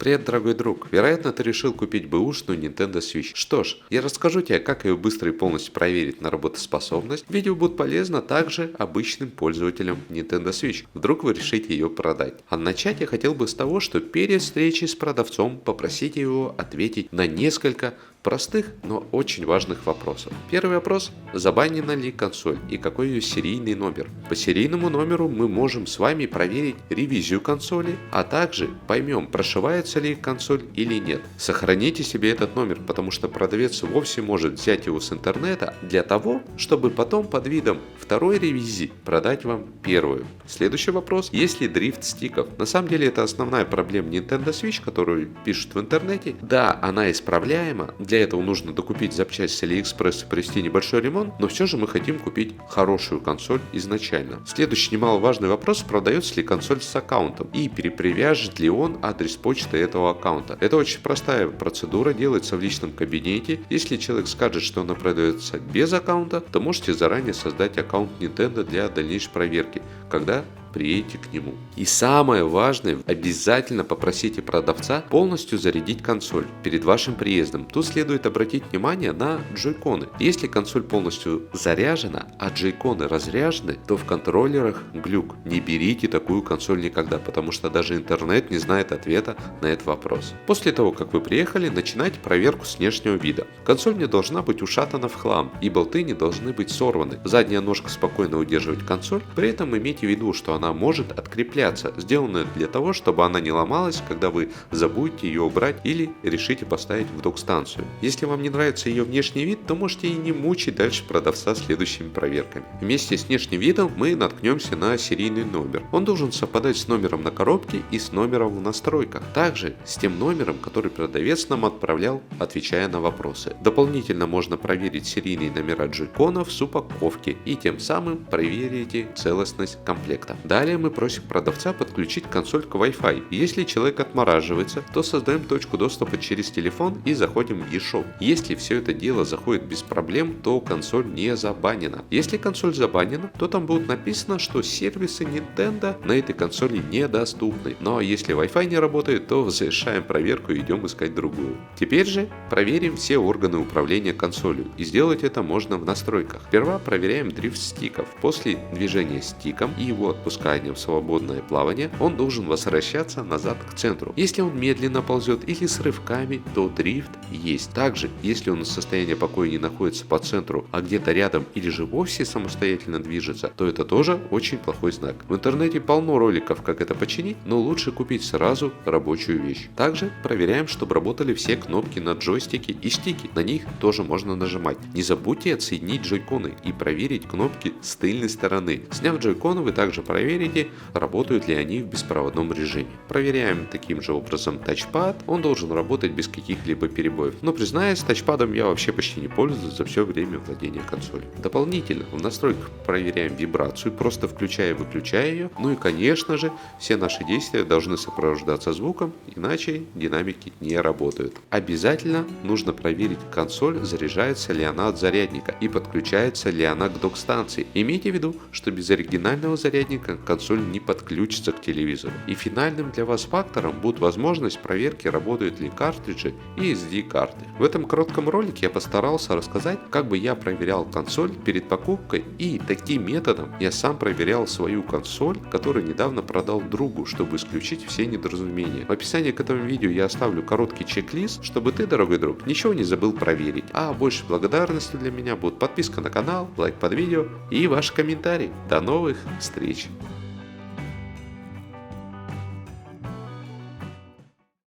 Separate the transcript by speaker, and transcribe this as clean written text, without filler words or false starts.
Speaker 1: Привет, дорогой друг! Вероятно, ты решил купить бэушную Nintendo Switch. Что ж, я расскажу тебе, как ее быстро и полностью проверить на работоспособность. Видео будет полезно также обычным пользователям Nintendo Switch. Вдруг вы решите ее продать. А начать я хотел бы с того, что перед встречей с продавцом попросите его ответить на несколько простых, но очень важных вопросов. Первый вопрос: забанена ли консоль и какой ее серийный номер? По серийному номеру мы можем с вами проверить ревизию консоли, а также поймем, прошивается ли консоль или нет. Сохраните себе этот номер, потому что продавец вовсе может взять его с интернета для того, чтобы потом под видом второй ревизии продать вам первую. Следующий вопрос: есть ли дрифт стиков? На самом деле это основная проблема Nintendo Switch, которую пишут в интернете. Да, она исправляема. Для этого нужно докупить запчасть с AliExpress и провести небольшой ремонт, но все же мы хотим купить хорошую консоль изначально. Следующий немаловажный вопрос: продается ли консоль с аккаунтом и перепривяжет ли он адрес почты этого аккаунта. Это очень простая процедура, делается в личном кабинете. Если человек скажет, что она продается без аккаунта, то можете заранее создать аккаунт Nintendo для дальнейшей проверки, когда приедете к нему. И самое важное: обязательно попросите продавца полностью зарядить консоль перед вашим приездом. Тут следует обратить внимание на джойконы. Если консоль полностью заряжена, а джойконы разряжены, то в контроллерах глюк. Не берите такую консоль никогда, потому что даже интернет не знает ответа на этот вопрос. После того, как вы приехали, начинайте проверку с внешнего вида. Консоль не должна быть ушатана в хлам, и болты не должны быть сорваны. Задняя ножка спокойно удерживает консоль, при этом имейте в виду, что она может открепляться, сделанная для того, чтобы она не ломалась, когда вы забудете ее убрать или решите поставить в док-станцию. Если вам не нравится ее внешний вид, то можете и не мучить дальше продавца следующими проверками. Вместе с внешним видом мы наткнемся на серийный номер. Он должен совпадать с номером на коробке и с номером в настройках. Также с тем номером, который продавец нам отправлял, отвечая на вопросы. Дополнительно можно проверить серийные номера джойконов с упаковки и тем самым проверите целостность комплекта. Далее мы просим продавца подключить консоль к Wi-Fi. Если человек отмораживается, то создаем точку доступа через телефон и заходим в eShop. Если все это дело заходит без проблем, то консоль не забанена. Если консоль забанена, то там будет написано, что сервисы Nintendo на этой консоли недоступны. Но если Wi-Fi не работает, то завершаем проверку и идем искать другую. Теперь же проверим все органы управления консолью, и сделать это можно в настройках. Сперва проверяем дрифт стиков. После движения стиком и его отпускания в свободное плавание, он должен возвращаться назад к центру. Если он медленно ползет или с рывками, то дрифт есть. Также, если он из состояния покоя не находится по центру, а где-то рядом или же вовсе самостоятельно движется, то это тоже очень плохой знак. В интернете полно роликов, как это починить, но лучше купить сразу рабочую вещь. Также проверяем, чтобы работали все кнопки на джойстике и стике. На них тоже можно нажимать. Не забудьте отсоединить джойконы и проверить кнопки с тыльной стороны. Сняв джойконы, вы также проверите, работают ли они в беспроводном режиме. Проверяем таким же образом тачпад. Он должен работать без каких-либо перебоев. Но признаюсь, тачпадом я вообще почти не пользуюсь за все время владения консолью. Дополнительно в настройках проверяем вибрацию, просто включая и выключая ее. Ну и конечно же, все наши действия должны сопровождаться звуком, иначе динамики не работают. Обязательно нужно проверить консоль, заряжается ли она от зарядника и подключается ли она к док-станции. Имейте в виду, что без оригинального зарядника консоль не подключится к телевизору. И финальным для вас фактором будет возможность проверки, работают ли картриджи и SD-карты. В этом коротком ролике я постарался рассказать, как бы я проверял консоль перед покупкой, и таким методом я сам проверял свою консоль, которую недавно продал другу, чтобы исключить все недоразумения. В описании к этому видео я оставлю короткий чек-лист, чтобы ты, дорогой друг, ничего не забыл проверить. А больше благодарностью для меня будет подписка на канал, лайк под видео и ваши комментарии. До новых встреч!